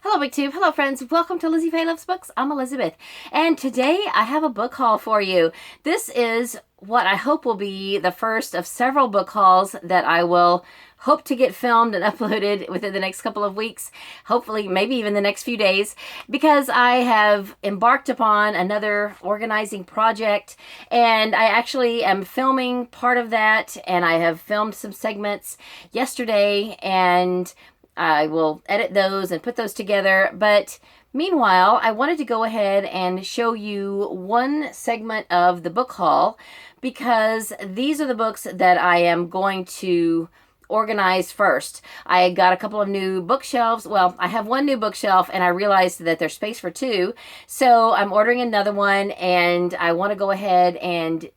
Hello, BookTube. Hello, friends. Welcome to Lizzie Faye Loves Books. I'm Elizabeth, and today I have a book haul for you. This is what I hope will be the first of several book hauls that I will hope to get filmed and uploaded within the next couple of weeks, hopefully maybe even the next few days, because I have embarked upon another organizing project, and I actually am filming part of that, and I have filmed some segments yesterday, and I will edit those and put those together. But meanwhile, I wanted to go ahead and show you one segment of the book haul because these are the books that I am going to organize first. I got a couple of new bookshelves. Well, I have one new bookshelf and I realized that there's space for two. So I'm ordering another one, and I want to go ahead and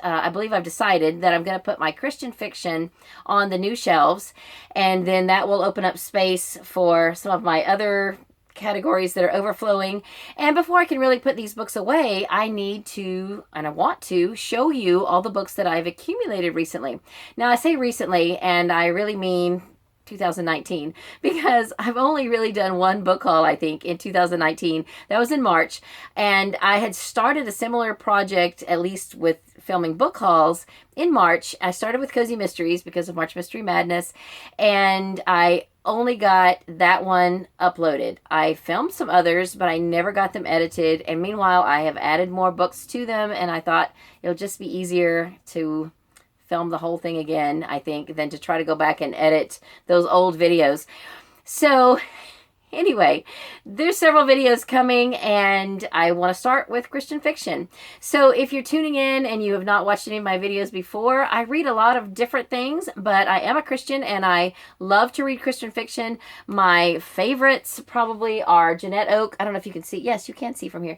I believe I've decided that I'm going to put my Christian fiction on the new shelves, and then that will open up space for some of my other categories that are overflowing. And before I can really put these books away, I need to, and I want to, show you all the books that I've accumulated recently. Now, I say recently, and I really mean 2019, because I've only really done one book haul, I think, in 2019. That was in March, and I had started a similar project, at least with filming book hauls, in March. I started with Cozy Mysteries because of March Mystery Madness, and I only got that one uploaded. I filmed some others, but I never got them edited, and meanwhile, I have added more books to them, and I thought it'll just be easier to film the whole thing again, I think, than to try to go back and edit those old videos. So anyway, there's several videos coming, and I want to start with Christian fiction. So if you're tuning in and you have not watched any of my videos before, I read a lot of different things, but I am a Christian and I love to read Christian fiction. My favorites probably are Jeanette Oke. I don't know if you can see. Yes, you can see from here.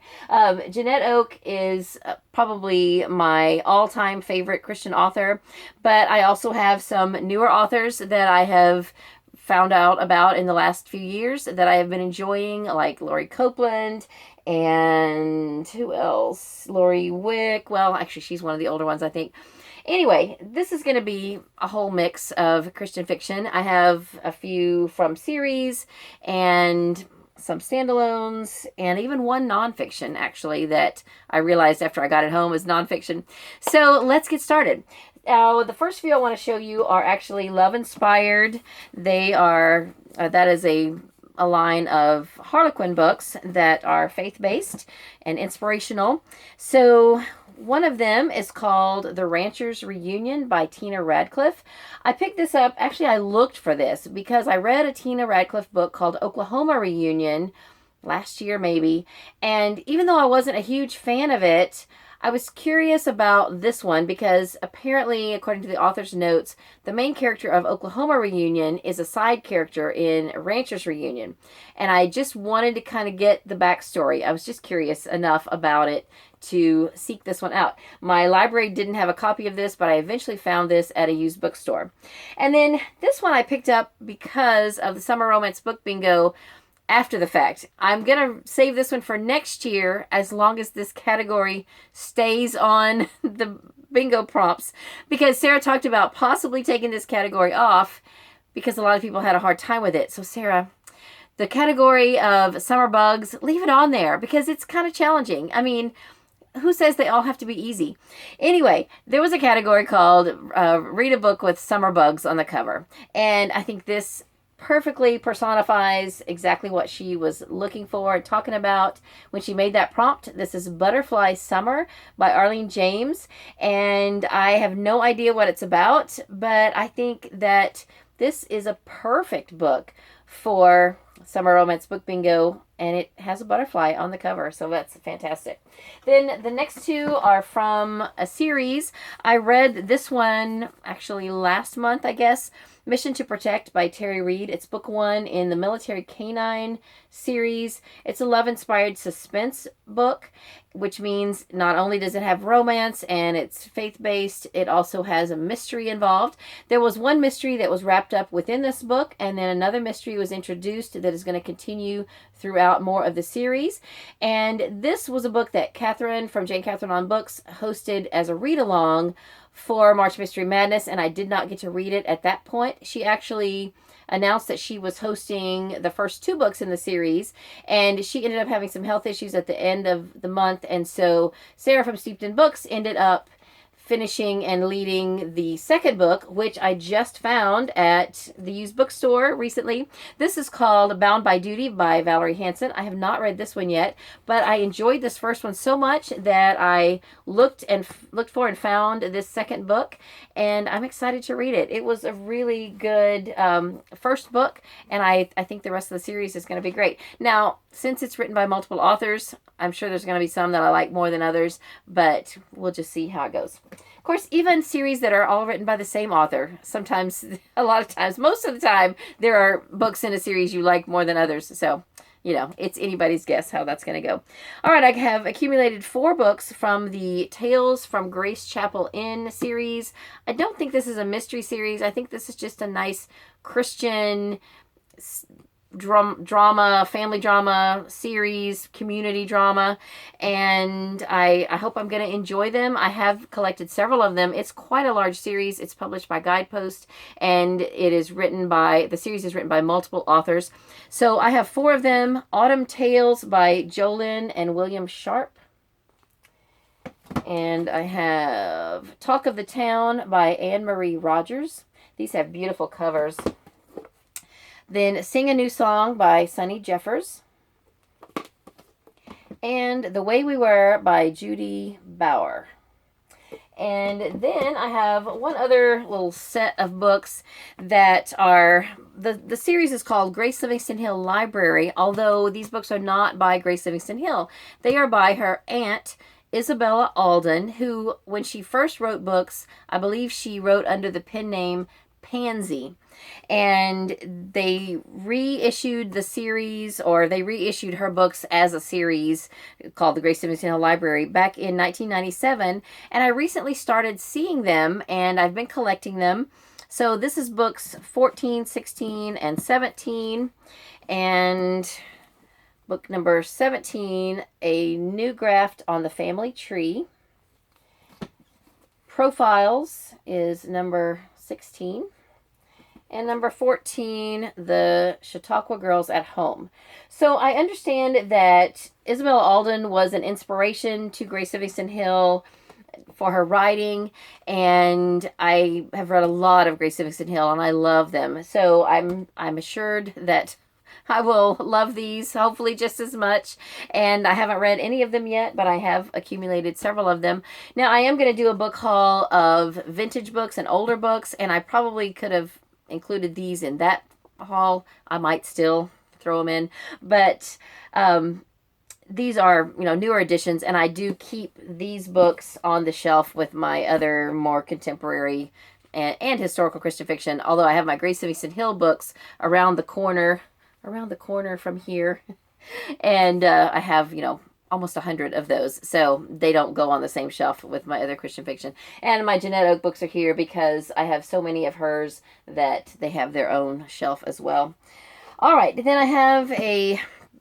Jeanette Oke is probably my all-time favorite Christian author, but I also have some newer authors that I have found out about in the last few years that I have been enjoying, like Lori Copeland and who else? Lori Wick. Well, actually, she's one of the older ones, I think. Anyway, this is going to be a whole mix of Christian fiction. I have a few from series and some standalones, and even one nonfiction, actually, that I realized after I got it home is nonfiction. So let's get started. Now, the first few I want to show you are actually love inspired. They are, that is a line of Harlequin books that are faith-based and inspirational. So one of them is called The Rancher's Reunion by Tina Radcliffe. I picked this up, actually I looked for this because I read a Tina Radcliffe book called Oklahoma Reunion last year maybe, and even though I wasn't a huge fan of it, I was curious about this one because apparently, according to the author's notes, the main character of Oklahoma Reunion is a side character in Rancher's Reunion. And I just wanted to kind of get the backstory. I was just curious enough about it to seek this one out. My library didn't have a copy of this, but I eventually found this at a used bookstore. And then this one I picked up because of the Summer Romance Book Bingo after the fact. I'm going to save this one for next year as long as this category stays on the bingo prompts, because Sarah talked about possibly taking this category off because a lot of people had a hard time with it. So Sarah, the category of summer bugs, leave it on there because it's kind of challenging. I mean, who says they all have to be easy? Anyway, there was a category called read a book with summer bugs on the cover, and I think this perfectly personifies exactly what she was looking for and talking about when she made that prompt. This is Butterfly Summer by Arlene James, and I have no idea what it's about, but I think that this is a perfect book for Summer Romance Book Bingo, and it has a butterfly on the cover, so that's fantastic. Then the next two are from a series. I read this one actually last month, I guess, Mission to Protect by Terry Reid. It's book one in the Military Canine series. It's a love-inspired suspense book, which means not only does it have romance and it's faith-based, it also has a mystery involved. There was one mystery that was wrapped up within this book, and then another mystery was introduced that is going to continue throughout more of the series. And this was a book that Catherine from Jane Catherine on Books hosted as a read-along for March Mystery Madness, and I did not get to read it at that point. She actually announced that she was hosting the first 2 books in the series, and she ended up having some health issues at the end of the month, and so Sarah from Steeped in Books ended up finishing and leading the second book, which I just found at the used bookstore recently. This is called Bound by Duty by Valerie Hansen. I have not read this one yet, but I enjoyed this first one so much that I looked for and found this second book, and I'm excited to read it. It was a really good first book, and I think the rest of the series is going to be great. Now, since it's written by multiple authors, I'm sure there's going to be some that I like more than others, but we'll just see how it goes. Of course, even series that are all written by the same author, sometimes, a lot of times, most of the time, there are books in a series you like more than others. So, you know, it's anybody's guess how that's going to go. All right, I have accumulated 4 books from the Tales from Grace Chapel Inn series. I don't think this is a mystery series. I think this is just a nice Christian drama, family drama series, community drama, and I hope I'm going to enjoy them. I have collected several of them. It's quite a large series. It's published by Guidepost, and the series is written by multiple authors. So I have 4 of them. Autumn Tales by Jolyn and William Sharp. And I have Talk of the Town by Anne Marie Rogers. These have beautiful covers. Then Sing a New Song by Sunny Jeffers. And The Way We Were by Judy Bauer. And then I have one other little set of books that are, the series is called Grace Livingston Hill Library, although these books are not by Grace Livingston Hill. They are by her aunt, Isabella Alden, who, when she first wrote books, I believe she wrote under the pen name Pansy. And they reissued the series, or they reissued her books as a series called the Grace Livingston Hill Library back in 1997. And I recently started seeing them, and I've been collecting them. So this is books 14, 16, and 17. And book number 17, A New Graft on the Family Tree. Profiles is number 16. And number 14, The Chautauqua Girls at Home. So I understand that Isabella Alden was an inspiration to Grace Livingston Hill for her writing, and I have read a lot of Grace Livingston Hill, and I love them. So I'm assured that I will love these, hopefully just as much. And I haven't read any of them yet, but I have accumulated several of them. Now, I am going to do a book haul of vintage books and older books, and I probably could have included these in that haul. I might still throw them in, but these are, newer editions, and I do keep these books on the shelf with my other more contemporary and historical Christian fiction, although I have my Grace Livingston Hill books around the corner from here, and I have, almost 100 of those, so they don't go on the same shelf with my other Christian fiction. And my Jeanette Oak books are here because I have so many of hers that they have their own shelf as well. All right, then I have a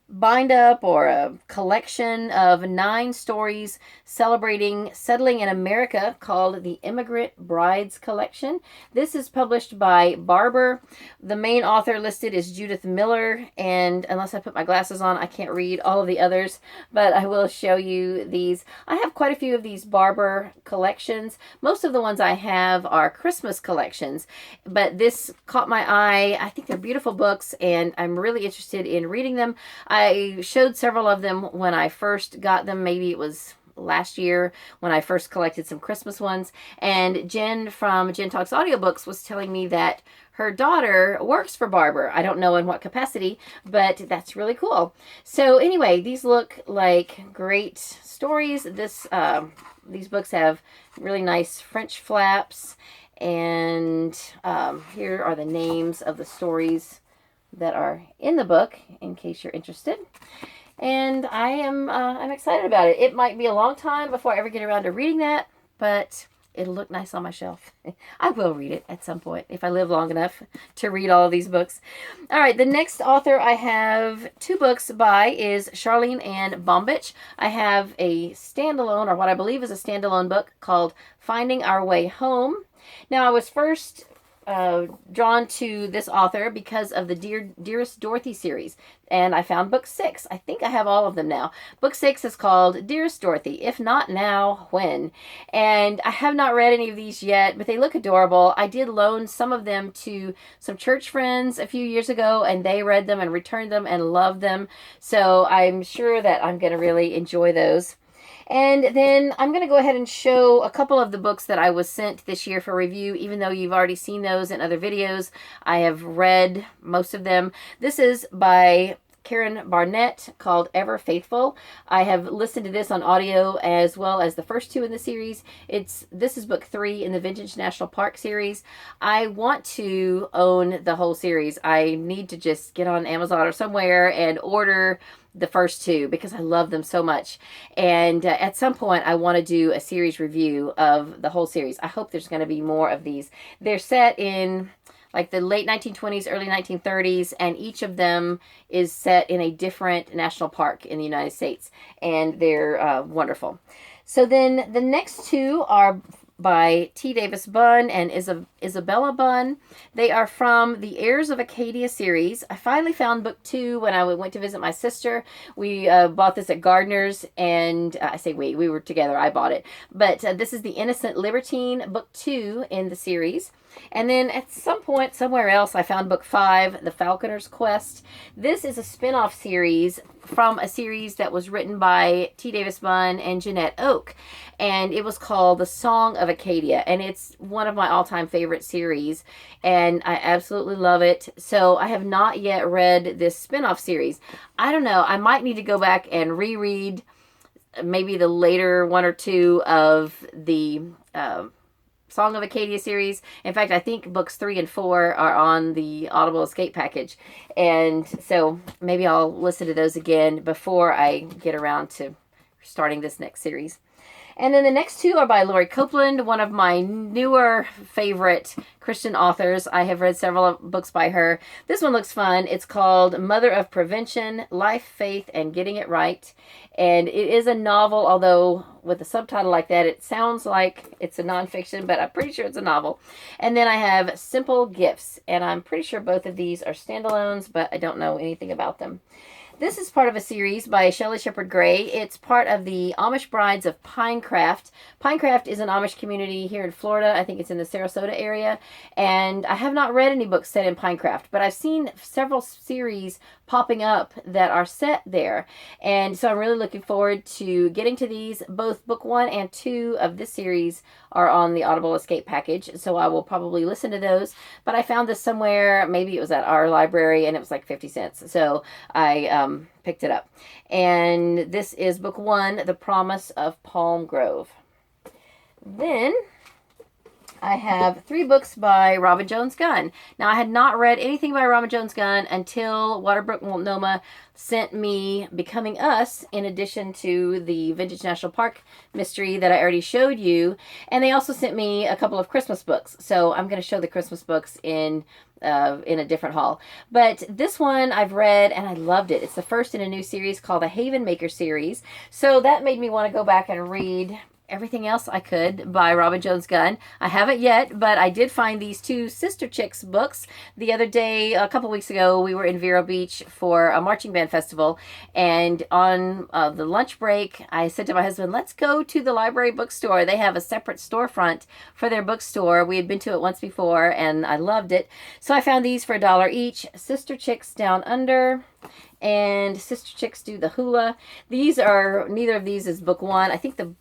bind up or a collection of 9 stories celebrating settling in America called the Immigrant Brides Collection. This is published by Barber. The main author listed is Judith Miller, and unless I put my glasses on, I can't read all of the others, but I will show you these. I have quite a few of these Barber collections. Most of the ones I have are Christmas collections, but this caught my eye. I think they're beautiful books, and I'm really interested in reading them. I showed several of them when I first got them. Maybe it was last year when I first collected some Christmas ones. And Jen from Jen Talks Audiobooks was telling me that her daughter works for Barber. I don't know in what capacity, but that's really cool. So anyway, these look like great stories. These books have really nice French flaps. And here are the names of the stories that are in the book, in case you're interested. And I'm excited about it. It might be a long time before I ever get around to reading that, but it'll look nice on my shelf. I will read it at some point if I live long enough to read all of these books. All right, the next author I have 2 books by is Charlene Ann Bombich. I have a standalone, or what I believe is a standalone book called Finding Our Way Home. Now, I was first drawn to this author because of the Dearest Dorothy series. And I found book 6. I think I have all of them now. Book 6 is called Dearest Dorothy, If Not Now, When? And I have not read any of these yet, but they look adorable. I did loan some of them to some church friends a few years ago, and they read them and returned them and loved them. So I'm sure that I'm going to really enjoy those. And then I'm going to go ahead and show a couple of the books that I was sent this year for review, even though you've already seen those in other videos. I have read most of them. This is by Karen Barnett called Ever Faithful. I have listened to this on audio as well as the first 2 in the series. This is book 3 in the Vintage National Park series. I want to own the whole series. I need to just get on Amazon or somewhere and order the first 2 because I love them so much. And at some point I want to do a series review of the whole series. I hope there's going to be more of these. They're set in like the late 1920s, early 1930s, and each of them is set in a different national park in the United States, and they're wonderful. So then the next 2 are by T. Davis Bunn and Isabella Bunn. They are from the Heirs of Acadia series. I finally found book 2 when I went to visit my sister. We bought this at Gardner's, and I say we were together. I bought it. But this is The Innocent Libertine, book 2 in the series. And then at some point, somewhere else, I found book 5, The Falconer's Quest. This is a spin-off series from a series that was written by T. Davis Bunn and Jeanette Oak. And it was called The Song of Acadia. And it's one of my all-time favorite series. And I absolutely love it. So I have not yet read this spin-off series. I don't know. I might need to go back and reread maybe the later 1 or 2 of the Song of Acadia series. In fact, I think books 3 and 4 are on the Audible Escape package. And so maybe I'll listen to those again before I get around to starting this next series. And then the next 2 are by Lori Copeland, one of my newer favorite Christian authors. I have read several books by her. This one looks fun. It's called Mother of Prevention, Life, Faith, and Getting It Right. And it is a novel, although with a subtitle like that, it sounds like it's a nonfiction, but I'm pretty sure it's a novel. And then I have Simple Gifts, and I'm pretty sure both of these are standalones, but I don't know anything about them. This is part of a series by Shelley Shepherd Gray. It's part of the Amish Brides of Pinecraft. Pinecraft is an Amish community here in Florida. I think it's in the Sarasota area. And I have not read any books set in Pinecraft, but I've seen several series popping up that are set there. And so I'm really looking forward to getting to these. Both book 1 and 2 of this series are on the Audible Escape package, so I will probably listen to those. But I found this somewhere, maybe it was at our library, and it was like 50 cents. So I picked it up. And this is book 1, The Promise of Palm Grove. Then I have 3 books by Robin Jones Gunn. Now, I had not read anything by Robin Jones Gunn until Waterbrook Multnomah sent me Becoming Us, in addition to the Vintage National Park mystery that I already showed you. And they also sent me a couple of Christmas books. So I'm going to show the Christmas books in a different haul. But this one I've read and I loved it. It's the first in a new series called the Haven Maker series. So that made me want to go back and read everything else I could by Robin Jones Gunn. I haven't yet, but I did find these 2 Sister Chicks books. The other day, a couple weeks ago, we were in Vero Beach for a marching band festival, and on the lunch break, I said to my husband, let's go to the library bookstore. They have a separate storefront for their bookstore. We had been to it once before, and I loved it. So I found these for $1 each. Sister Chicks Down Under and Sister Chicks Do the Hula. Neither of these is book 1. I think the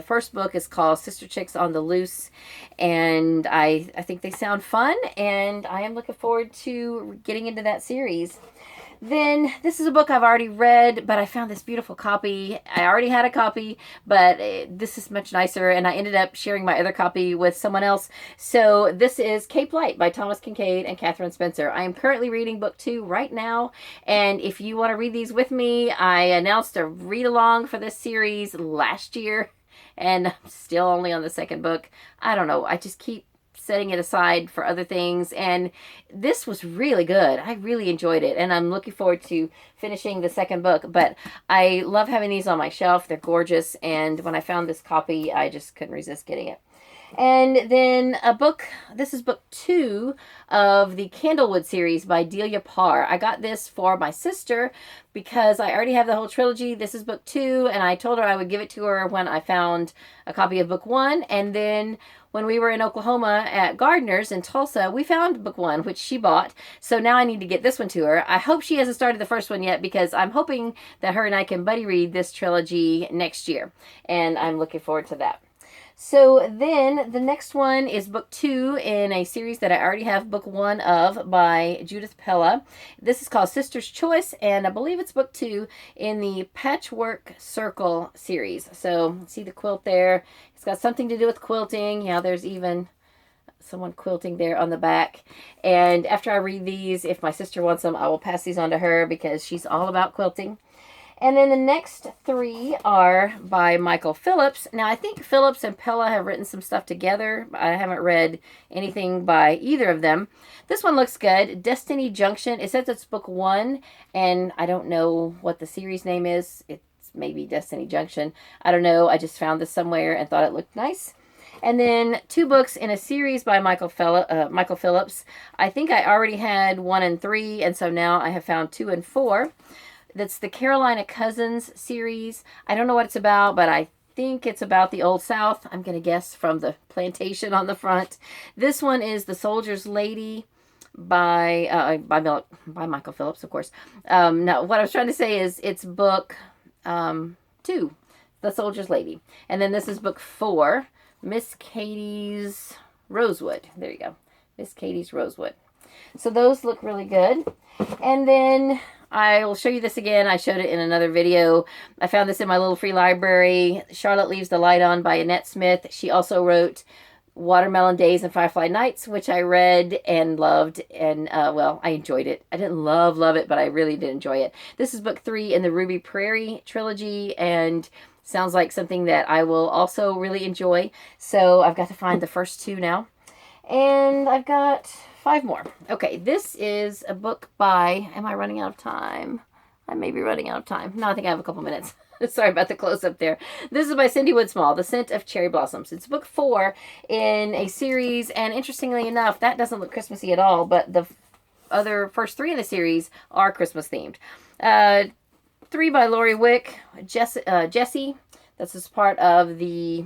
first book is called Sister Chicks on the Loose, and I think they sound fun, and I am looking forward to getting into that series. Then this is a book I've already read, but I found this beautiful copy. I already had a copy, but this is much nicer, and I ended up sharing my other copy with someone else. So this is Cape Light by Thomas Kincaid and Catherine Spencer. I am currently reading book 2 right now, and if you want to read these with me, I announced a read-along for this series last year, and I'm still only on the 2nd book. I don't know. I just keep setting it aside for other things, and this was really good. I really enjoyed it, and I'm looking forward to finishing the 2nd book. But I love having these on my shelf. They're gorgeous, and when I found this copy, I just couldn't resist getting it. And then a book, this is book 2 of the Candlewood series by Delia Parr. I got this for my sister because I already have the whole trilogy. This is book 2, and I told her I would give it to her when I found a copy of book 1. And then when we were in Oklahoma at Gardner's in Tulsa, we found book 1, which she bought. So now I need to get this one to her. I hope she hasn't started the first one yet, because I'm hoping that her and I can buddy read this trilogy next year. And I'm looking forward to that. So then the next one is book 2 in a series that I already have book 1 of by Judith Pella. This is called Sister's Choice, and I believe it's book 2 in the Patchwork Circle series. So see the quilt there. It's got something to do with quilting. Yeah, there's even someone quilting there on the back. And after I read these, if my sister wants them, I will pass these on to her because she's all about quilting. And then the next 3 are by Michael Phillips. Now, I think Phillips and Pella have written some stuff together. I haven't read anything by either of them. This one looks good. Destiny Junction. It says it's book 1, and I don't know what the series name is. It's maybe Destiny Junction. I don't know. I just found this somewhere and thought it looked nice. And then 2 books in a series by Michael Phillips. I think I already had 1 and 3, and so now I have found 2 and 4. That's the Carolina Cousins series. I don't know what it's about, but I think it's about the Old South. I'm going to guess from the plantation on the front. This one is The Soldier's Lady by Michael Phillips, of course. No, what I was trying to say is it's book 2, The Soldier's Lady. And then this is book 4, Miss Katie's Rosewood. There you go. Miss Katie's Rosewood. So those look really good. And then I will show you this again. I showed it in another video. I found this in my little free library. Charlotte Leaves the Light On by Annette Smith. She also wrote Watermelon Days and Firefly Nights, which I read and loved. And, well, I enjoyed it. I didn't love it, but I really did enjoy it. This is book 3 in the Ruby Prairie trilogy, and sounds like something that I will also really enjoy. So I've got to find the first 2 now. And I've got 5 more. Okay, this is a book by, am I running out of time? I may be running out of time. No, I think I have a couple minutes. Sorry about the close-up there. This is by Cindy Woodsmall, The Scent of Cherry Blossoms. It's book 4 in a series, and interestingly enough, that doesn't look Christmassy at all, but the other first 3 in the series are Christmas-themed. 3 by Lori Wick, Jessie. This is part of the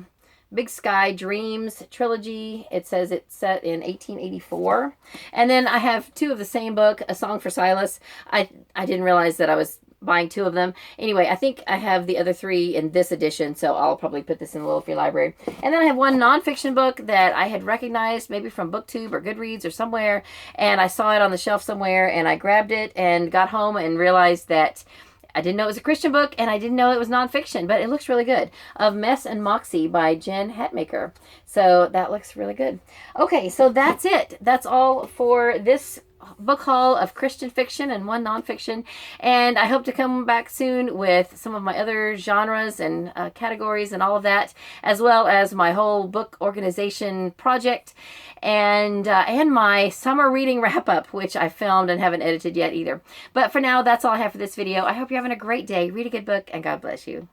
Big Sky Dreams trilogy. It says it's set in 1884. And then I have 2 of the same book, A Song for Silas. I didn't realize that I was buying 2 of them. Anyway, I think I have the other 3 in this edition, so I'll probably put this in the little free library. And then I have 1 nonfiction book that I had recognized maybe from BookTube or Goodreads or somewhere, and I saw it on the shelf somewhere, and I grabbed it and got home and realized that I didn't know it was a Christian book, and I didn't know it was nonfiction, but it looks really good. Of Mess and Moxie by Jen Hatmaker. So that looks really good. Okay, so that's it. That's all for this book haul of Christian fiction and 1 nonfiction. And I hope to come back soon with some of my other genres and categories and all of that, as well as my whole book organization project and my summer reading wrap-up, which I filmed and haven't edited yet either. But for now, that's all I have for this video. I hope you're having a great day. Read a good book, and God bless you.